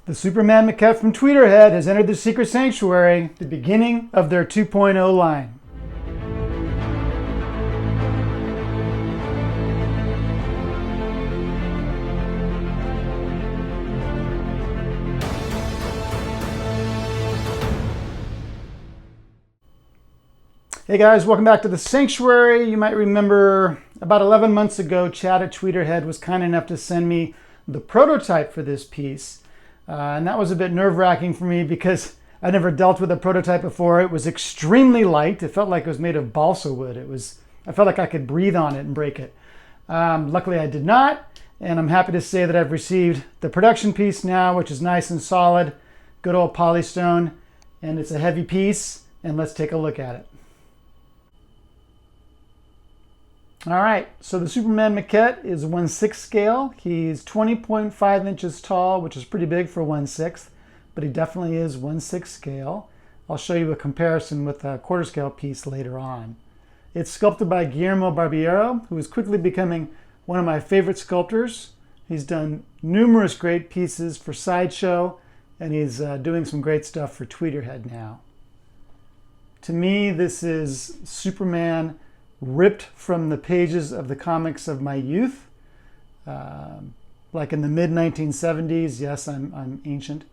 The Superman Maquette from Tweeterhead has entered the secret sanctuary, the beginning of their 2.0 line. Hey guys, welcome back to the sanctuary. You might remember about 11 months ago, Chad at Tweeterhead was kind enough to send me the prototype for this piece. And that was a bit nerve-wracking for me because I never dealt with a prototype before. It was extremely light. It felt like it was made of balsa wood. I felt like I could breathe on it and break it. Luckily I did not, and I'm happy to say that I've received the production piece now, which is nice and solid, good old polystone, and it's a heavy piece, and let's take a look at it. All right, so the Superman Maquette is 1/6 scale. He's 20.5 inches tall, which is pretty big for 1/6, but he definitely is 1/6 scale. I'll show you a comparison with a 1/4 scale piece later on. It's sculpted by Guillermo Barbiero, who is quickly becoming one of my favorite sculptors. He's done numerous great pieces for Sideshow, and he's doing some great stuff for Tweeterhead now. To me, this is Superman ripped from the pages of the comics of my youth, like in the mid-1970s. Yes, I'm ancient.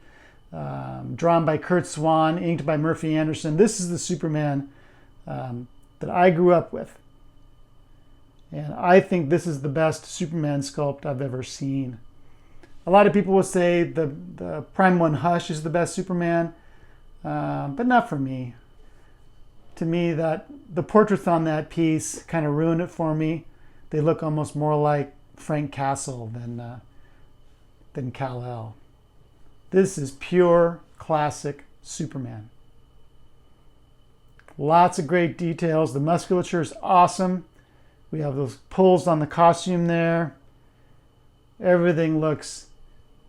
Drawn by Kurt Swan, inked by Murphy Anderson. This is the Superman that I grew up with. And I think this is the best Superman sculpt I've ever seen. A lot of people will say the Prime 1 Hush is the best Superman, but not for me. To me, the portraits on that piece kind of ruined it for me. They look almost more like Frank Castle than Kal-El. This is pure classic Superman. Lots of great details. The musculature is awesome. We have those pulls on the costume there. Everything looks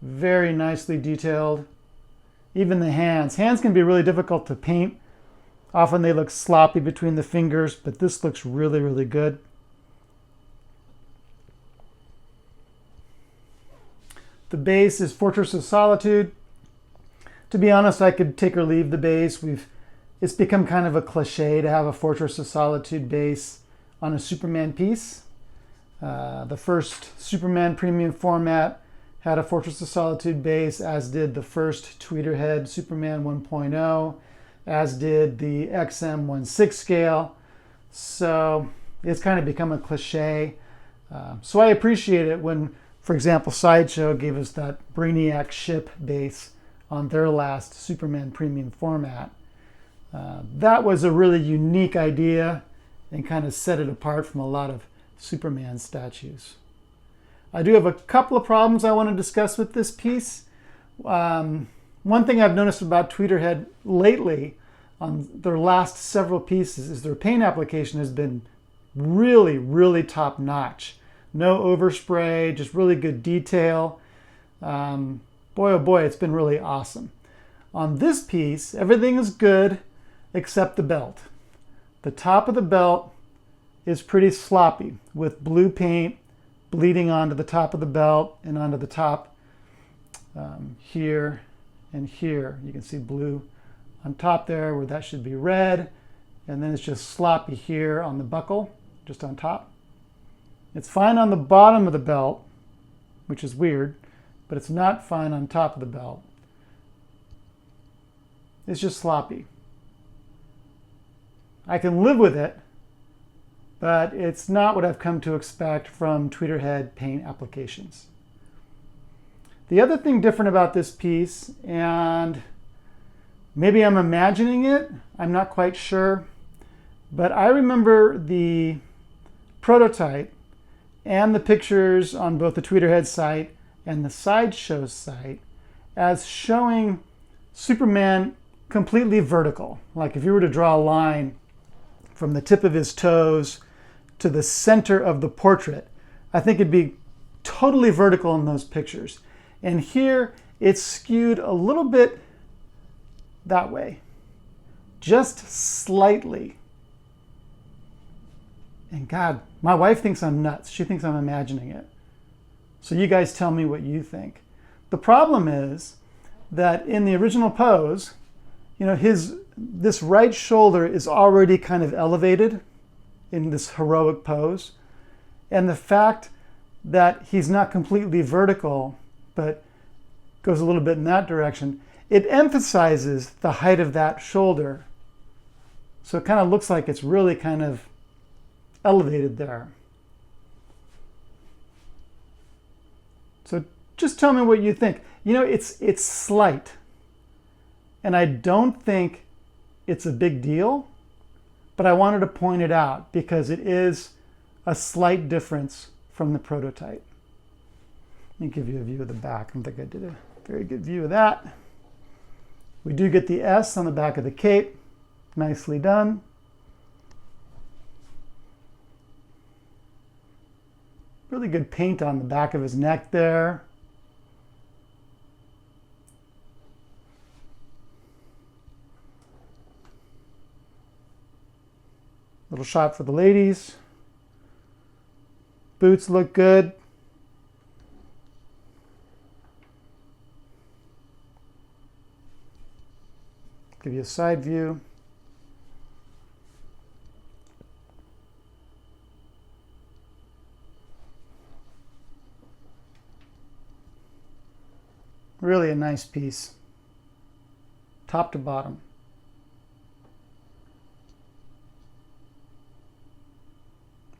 very nicely detailed. Even the hands. Hands can be really difficult to paint. Often they look sloppy between the fingers, but this looks really, really good. The base is Fortress of Solitude. To be honest, I could take or leave the base. It's become kind of a cliche to have a Fortress of Solitude base on a Superman piece. The first Superman premium format had a Fortress of Solitude base, as did the first Tweeterhead Superman 1.0. as did the XM 1/6 scale. So it's kind of become a cliche. So I appreciate it when, for example, Sideshow gave us that Brainiac ship base on their last Superman premium format. That was a really unique idea and kind of set it apart from a lot of Superman statues. I do have a couple of problems I want to discuss with this piece. One thing I've noticed about Tweeterhead lately on their last several pieces is their paint application has been really, really top notch. No overspray, just really good detail. Boy, oh boy, it's been really awesome. On this piece, everything is good except the belt. The top of the belt is pretty sloppy with blue paint bleeding onto the top of the belt and onto the top here and here. You can see blue on top there where that should be red, and then it's just sloppy here on the buckle, just on top. It's fine on the bottom of the belt, which is weird, but it's not fine on top of the belt. It's just sloppy. I can live with it, but it's not what I've come to expect from Tweeterhead paint applications. The other thing different about this piece, and maybe I'm imagining it, I'm not quite sure, but I remember the prototype and the pictures on both the Tweeterhead site and the Sideshow site as showing Superman completely vertical. Like if you were to draw a line from the tip of his toes to the center of the portrait, I think it'd be totally vertical in those pictures. And here it's skewed a little bit that way, just slightly. And God, my wife thinks I'm nuts. She thinks I'm imagining it. So you guys tell me what you think. The problem is that in the original pose, you know, this right shoulder is already kind of elevated in this heroic pose. And the fact that he's not completely vertical, but goes a little bit in that direction, it emphasizes the height of that shoulder. So it kind of looks like it's really kind of elevated there. So just tell me what you think. You know, it's slight. And I don't think it's a big deal, but I wanted to point it out because it is a slight difference from the prototype. Let me give you a view of the back. I don't think I did a very good view of that. We do get the S on the back of the cape. Nicely done. Really good paint on the back of his neck there. Little shot for the ladies. Boots look good. Give you a side view. Really a nice piece, top to bottom.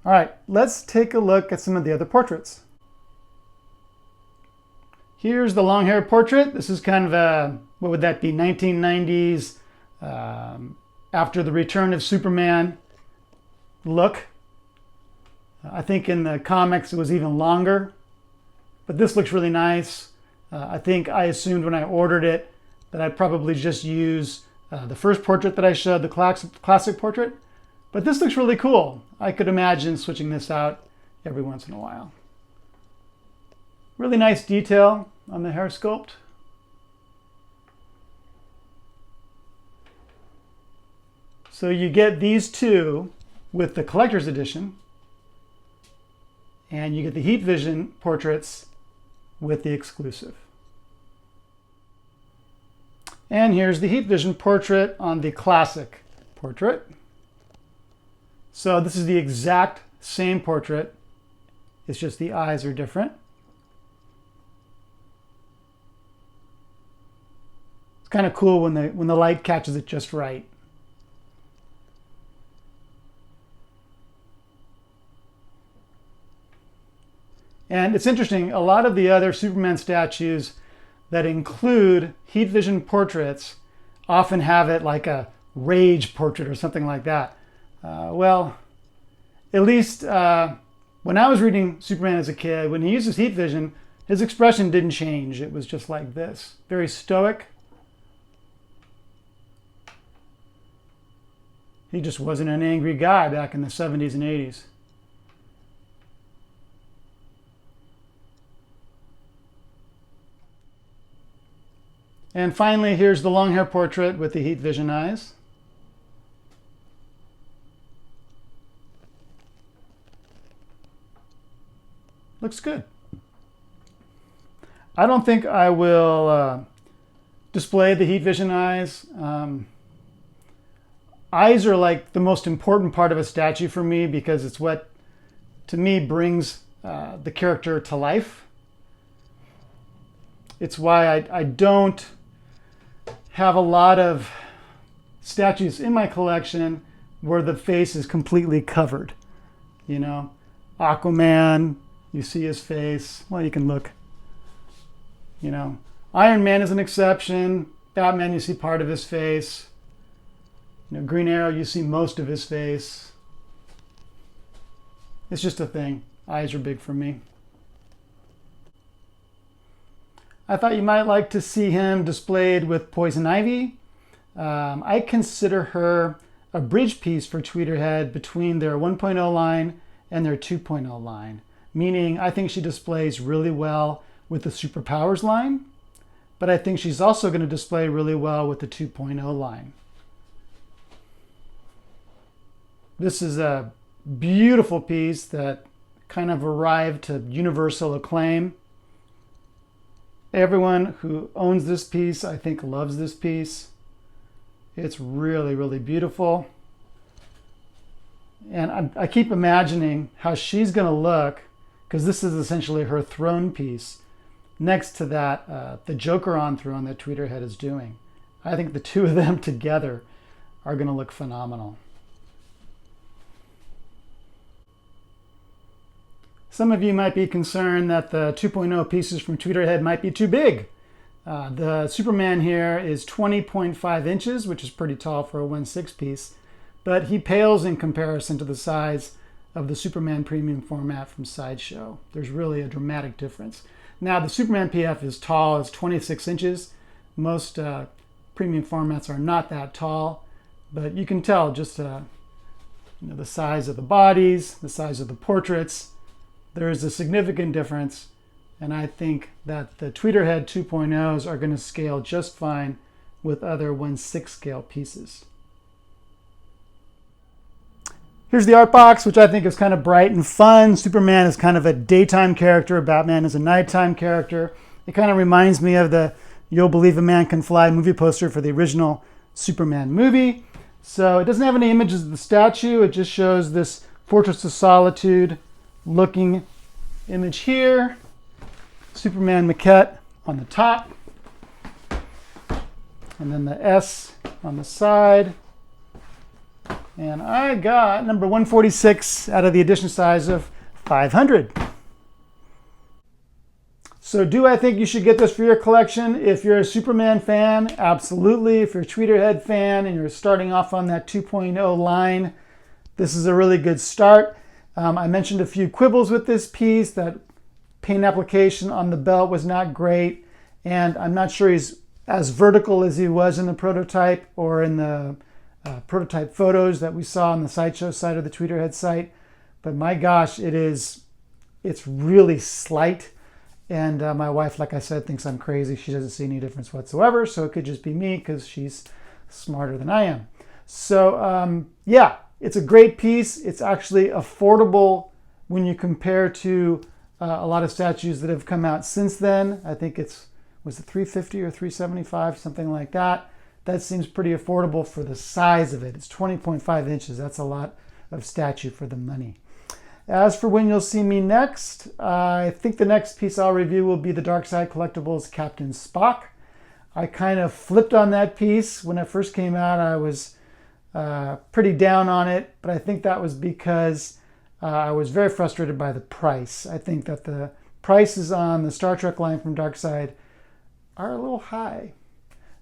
All right, let's take a look at some of the other portraits. Here's the long hair portrait. This is kind of a, what would that be, 1990s, after the return of Superman look. I think in the comics it was even longer, but this looks really nice. I think I assumed when I ordered it that I'd probably just use the first portrait that I showed, the classic portrait. But this looks really cool. I could imagine switching this out every once in a while. Really nice detail on the hair sculpt. So you get these two with the collector's edition, and you get the Heat Vision portraits with the exclusive. And here's the Heat Vision portrait on the classic portrait. So this is the exact same portrait. It's just the eyes are different. It's kind of cool when the light catches it just right. And it's interesting, a lot of the other Superman statues that include Heat Vision portraits often have it like a rage portrait or something like that. Well, at least when I was reading Superman as a kid, when he uses Heat Vision, his expression didn't change. It was just like this, very stoic. He just wasn't an angry guy back in the 70s and 80s. And finally, here's the long hair portrait with the Heat Vision eyes. Looks good. I don't think I will display the Heat Vision eyes. Eyes are like the most important part of a statue for me because it's what, to me, brings the character to life. It's why I don't have a lot of statues in my collection where the face is completely covered. You know, Aquaman, you see his face. Well, you can look. You know, Iron Man is an exception. Batman, you see part of his face. You know, Green Arrow, you see most of his face. It's just a thing. Eyes are big for me. I thought you might like to see him displayed with Poison Ivy. I consider her a bridge piece for Tweeterhead between their 1.0 line and their 2.0 line, meaning I think she displays really well with the Superpowers line, but I think she's also going to display really well with the 2.0 line. This is a beautiful piece that kind of arrived to universal acclaim. Everyone who owns this piece, I think, loves this piece. It's really, really beautiful. And I keep imagining how she's going to look, because this is essentially her throne piece, next to that, the Joker-on throne that Tweeterhead is doing. I think the two of them together are going to look phenomenal. Some of you might be concerned that the 2.0 pieces from Tweeterhead might be too big. The Superman here is 20.5 inches, which is pretty tall for a 1/6 piece, but he pales in comparison to the size of the Superman premium format from Sideshow. There's really a dramatic difference. Now, the Superman PF is tall, it's 26 inches. Most premium formats are not that tall, but you can tell just the size of the bodies, the size of the portraits. There is a significant difference, and I think that the Tweeterhead 2.0s are going to scale just fine with other 1/6 scale pieces. Here's the art box, which I think is kind of bright and fun. Superman is kind of a daytime character. Batman is a nighttime character. It kind of reminds me of the You'll Believe a Man Can Fly movie poster for the original Superman movie. So it doesn't have any images of the statue. It just shows this Fortress of Solitude looking image here. Superman maquette on the top. And then the S on the side. And I got number 146 out of the edition size of 500. So do I think you should get this for your collection? If you're a Superman fan, absolutely. If you're a Tweeterhead fan and you're starting off on that 2.0 line, this is a really good start. I mentioned a few quibbles with this piece. That paint application on the belt was not great, and I'm not sure he's as vertical as he was in the prototype or in the prototype photos that we saw on the Sideshow side of the Tweeterhead site. But my gosh, it's really slight. And my wife, like I said, thinks I'm crazy. She doesn't see any difference whatsoever. So it could just be me because she's smarter than I am. So yeah, it's a great piece. It's actually affordable when you compare to a lot of statues that have come out since then. I think was it $350 or $375, something like that. That seems pretty affordable for the size of it. It's 20.5 inches. That's a lot of statue for the money. As for when you'll see me next, I think the next piece I'll review will be the Dark Side Collectibles Captain Spock. I kind of flipped on that piece. When it first came out, I was pretty down on it, but I think that was because I was very frustrated by the price. I think that the prices on the Star Trek line from Dark Side are a little high.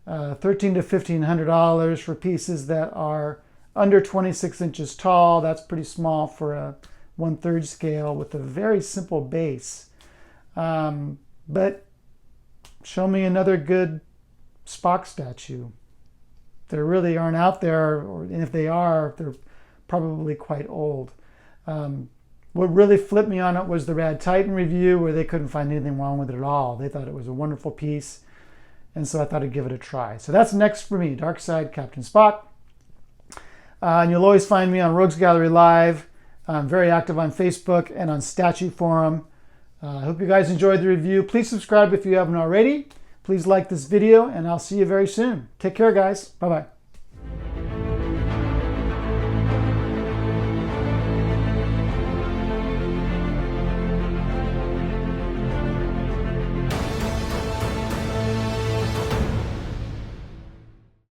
$1,300 to $1,500 for pieces that are under 26 inches tall. That's pretty small for a 1/3 scale with a very simple base. But show me another good Spock statue. There really aren't out there, and if they are, they're probably quite old. What really flipped me on it was the Rad Titan review, where they couldn't find anything wrong with it at all. They thought it was a wonderful piece, and so I thought I'd give it a try. So that's next for me, Dark Side Captain Spock. And you'll always find me on Rogues Gallery Live. I'm very active on Facebook and on Statue Forum. I hope you guys enjoyed the review. Please subscribe if you haven't already. Please like this video, and I'll see you very soon. Take care, guys. Bye-bye.